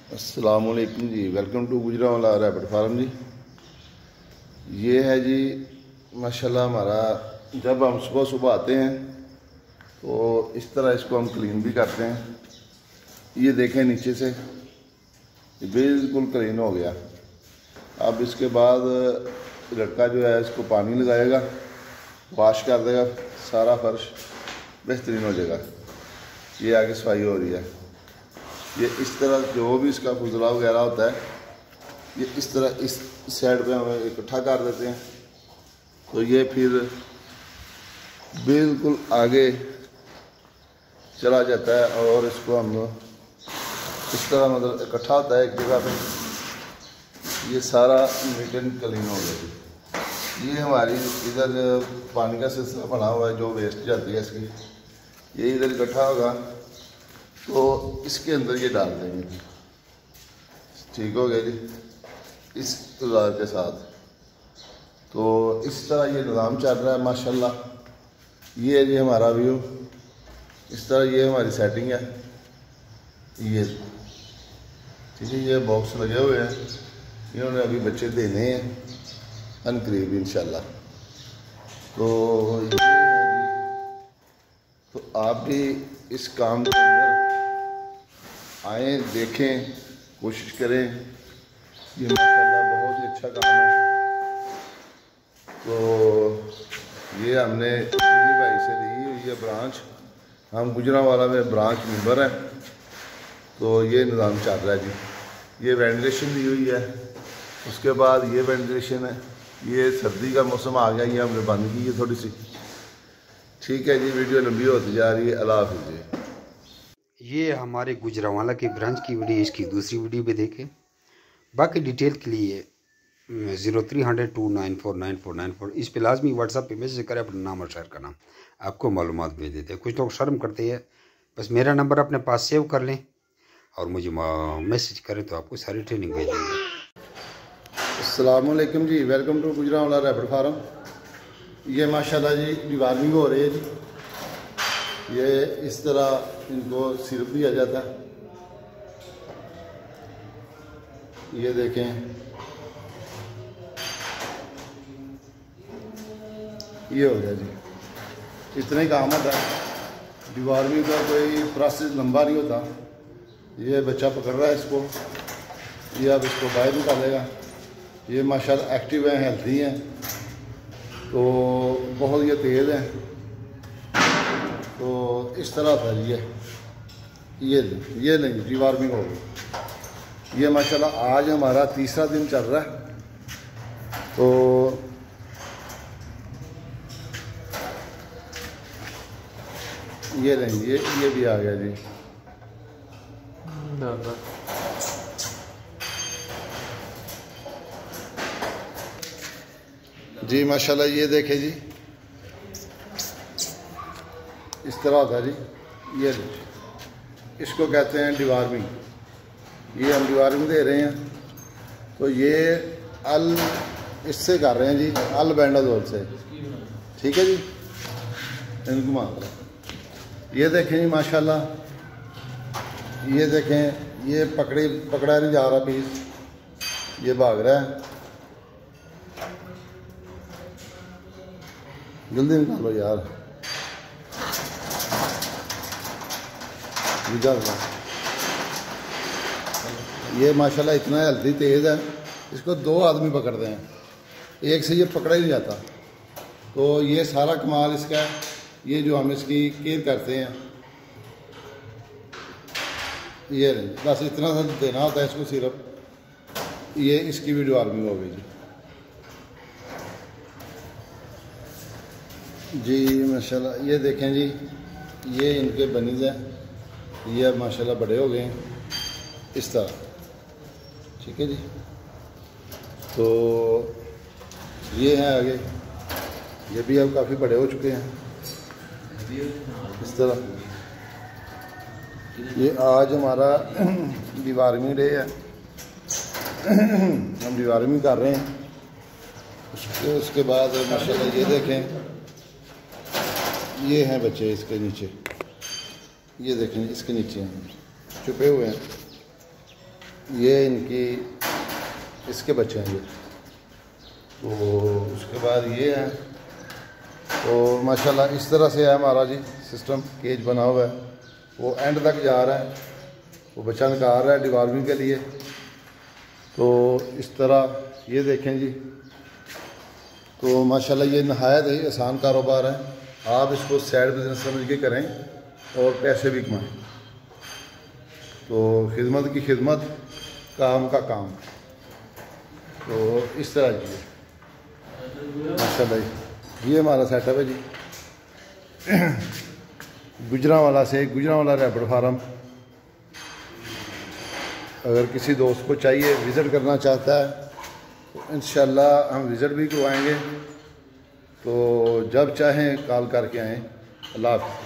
अस्सलामुअलैकुम जी, welcome to Gujranwala rabbit farm जी। ये है जी माशाल्लाह हमारा, जब हम सुबह सुबह आते हैं तो इस तरह इसको हम क्लीन भी करते हैं। ये देखें नीचे से ये बिल्कुल क्लीन हो गया। अब इसके बाद लड़का जो है इसको पानी लगाएगा, वाश कर देगा, सारा फर्श बेहतरीन हो जाएगा। ये आगे सफाई हो रही है। ये इस तरह जो भी इसका फुजला वगैरह होता है ये इस तरह इस साइड पे हम इकट्ठा कर देते हैं, तो ये फिर बिल्कुल आगे चला जाता है और इसको हम इस तरह मतलब इकट्ठा होता है एक जगह पे। ये सारा नीट एंड क्लीन हो गया। ये हमारी इधर पानी का सिलसिला बना हुआ है, जो वेस्ट जाती है इसकी, ये इधर इकट्ठा होगा तो इसके अंदर ये डाल देंगे। ठीक हो गया जी, इस औजार के साथ। तो इस तरह ये निज़ाम चल रहा है माशाल्लाह। ये है जी हमारा व्यू, इस तरह ये हमारी सेटिंग है। ये ठीक है, ये बॉक्स लगे हुए हैं, इन्होंने अभी बच्चे देने हैं अनकरीब इंशाल्लाह। तो ये है जी, तो आप भी इस काम के अंदर आएँ, देखें, कोशिश करें। ये माशाल्लाह बहुत ही अच्छा काम है। तो ये हमने दिल्ली भाई से ली हुई है ब्रांच, हम गुजरावाला में ब्रांच मेंबर हैं। तो ये निज़ाम चल रहा है जी। ये वेंटिलेशन दी हुई है, उसके बाद ये वेंटिलेशन है। ये सर्दी का मौसम आ गया, ये हमने बंद की है थोड़ी सी। ठीक है जी, वीडियो लंबी होती जा रही है। अल्लाह हाफ़िज़ जी। ये हमारे गुजरावाला की ब्रांच की वीडियो, इसकी दूसरी वीडियो भी देखें। बाकी डिटेल के लिए 0300 2949494 इस पे लाजमी व्हाट्सएप पे मैसेज करें, अपना नाम और शहर का नाम, आपको मालूमात भेज देते हैं। कुछ लोग शर्म करते हैं, बस मेरा नंबर अपने पास सेव कर लें और मुझे मैसेज करें तो आपको सारी ट्रेनिंग भेज देंगे। अस्सलामुअलैकुम जी, welcome to Gujranwala rabbit farm. ये माशाल्लाह जी डिवार्मिंग हो रही है जी। ये इस तरह इनको सिरप दिया जाता है। ये देखें, ये हो गया जी, इतना ही काम होता है। डिवार्मिंग का कोई प्रोसेस लंबा नहीं होता। ये बच्चा पकड़ रहा है इसको, ये अब इसको बाहर निकालेगा। ये माशाल्लाह एक्टिव हैं, हेल्थी हैं, तो बहुत ये तेज़ हैं। तो इस तरह था ये नहीं डिवार्मिंग हो गई। ये माशाल्लाह आज हमारा तीसरा दिन चल रहा है। तो ये नहीं, ये भी आ गया जी। जी माशाल्लाह ये देखें जी, इस तरह होता है जी। ये इसको कहते हैं डिवार्मिंग। ये हम डिवार्मिंग दे रहे हैं, तो ये अल इससे कर रहे हैं जी, अल बैंडाजोल से। ठीक है जी, इनको मार। ये देखें जी माशाल्लाह, ये देखें, ये पकड़ा नहीं जा रहा पीस, ये भाग रहा है। जल्दी निकालो यार, ये माशाल्लाह इतना हेल्दी तेज़ है, इसको दो आदमी पकड़ते हैं, एक से ये पकड़ा ही नहीं जाता। तो ये सारा कमाल इसका है, ये जो हम इसकी केयर करते हैं। ये बस इतना सा देना होता है इसको सिर्फ। ये इसकी भी डिवार्मिंग हो गई जी। माशाल्लाह ये देखें जी, ये इनके बनीज हैं, ये अब माशाल्लाह बड़े हो गए हैं इस तरह। ठीक है जी, तो ये हैं आगे, ये भी अब काफ़ी बड़े हो चुके हैं इस तरह। ये आज हमारा डिवार्मिंग डे है, हम डिवार्मिंग कर रहे हैं। उसके बाद माशाल्लाह ये देखें, ये हैं बच्चे इसके नीचे, ये देखें इसके नीचे हैं, छुपे हुए हैं। ये इनकी इसके बच्चे हैं ये। तो उसके बाद ये है। तो माशाल्लाह इस तरह से है हमारा जी सिस्टम। केज बना हुआ है, वो एंड तक जा रहा है, वो बच्चा निकाल रहा है डिवॉल्विंग के लिए। तो इस तरह ये देखें जी। तो माशाल्लाह ये नहायत ही आसान कारोबार है। आप इसको साइड बिजनेस समझ के करें और पैसे भी कमाएं। तो खिदमत की खिदमत, काम का काम। तो इस तरह जी माशाल्लाह ये हमारा सेटअप है जी। गुजरांवाला से गुजरांवाला रैपिड फार्म। अगर किसी दोस्त को चाहिए, विज़िट करना चाहता है तो इंशाल्लाह हम विज़िट भी करवाएंगे। तो जब चाहें कॉल करके आएँ। अल्लाह हाफ़िज़।